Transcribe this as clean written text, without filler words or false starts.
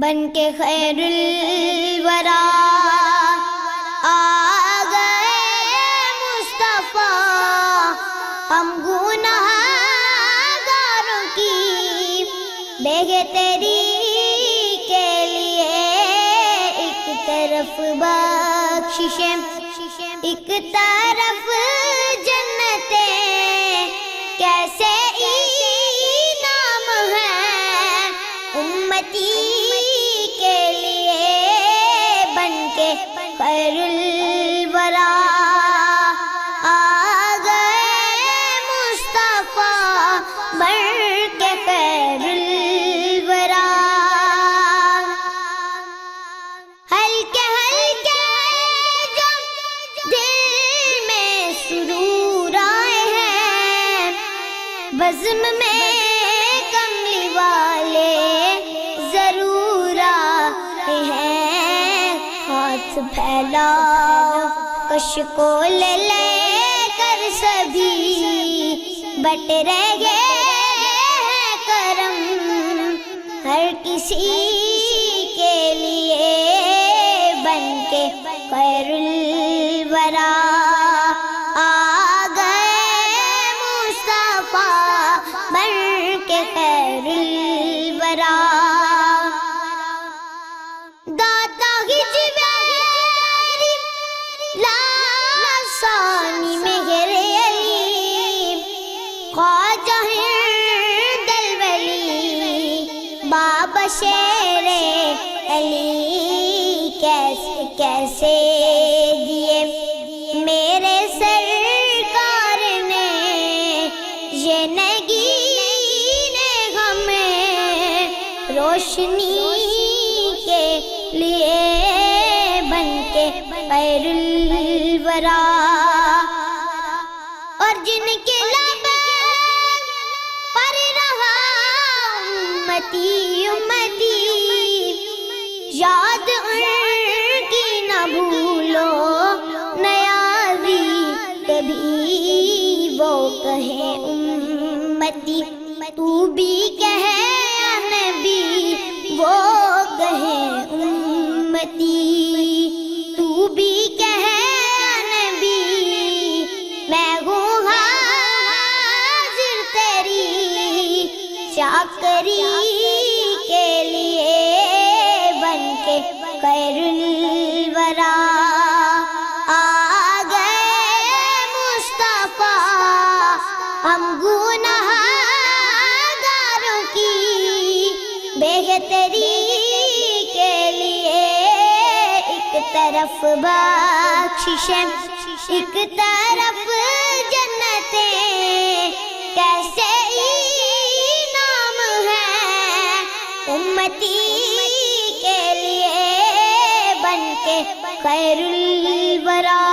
بن کے خیر الورا آ گئے مصطفیٰ، ہم گنہگاروں کی بہتری کے لیے، ایک طرف بخششیں ایک طرف جنتیں، کیسے انعام ہے امتی کے لیے، بن کے خیر الورا آ گئے مصطفیٰ، بن کے خیر الورا۔ ہلکے ہلکے جو دل میں سرور آئے ہیں، بزم میں کملی والے ضرور آئے ہیں، ہاتھ پھیلاؤ کش کو لے لے کر سبھی، بٹ رہے ہیں کرم ہر کسی کے لیے، بن کے خیر الورا آ گئے مصطفیٰ، بن کے خیر الورا۔ داتا ہجویری لاسانی مہر علی، خواجہ ہند الولی بابا شیر علی، کیسے کیسے دیے میرے سرکار نے یہ نگین ہمیں روشنی کے لیے، بن کے خیر الورا۔ اور جن کے لب پر رہا امتی امتی، یاد ان کی نہ بھولو نیازی کبھی، وہ کہے امتی تو بھی کہے نبی، وہ کہے امتی تو بھی کہے نبی، میں ہوں حاضر تیری چاکری کے لیے، بن کے خیر الورا آ گئے مصطفیٰ، ہم گنہگاروں کی بہتری کے لیے، ایک طرف بخششیں ایک طرف جنتیں، کیسے انعام ہے امتی کے لیے، بن کے خیر الورا۔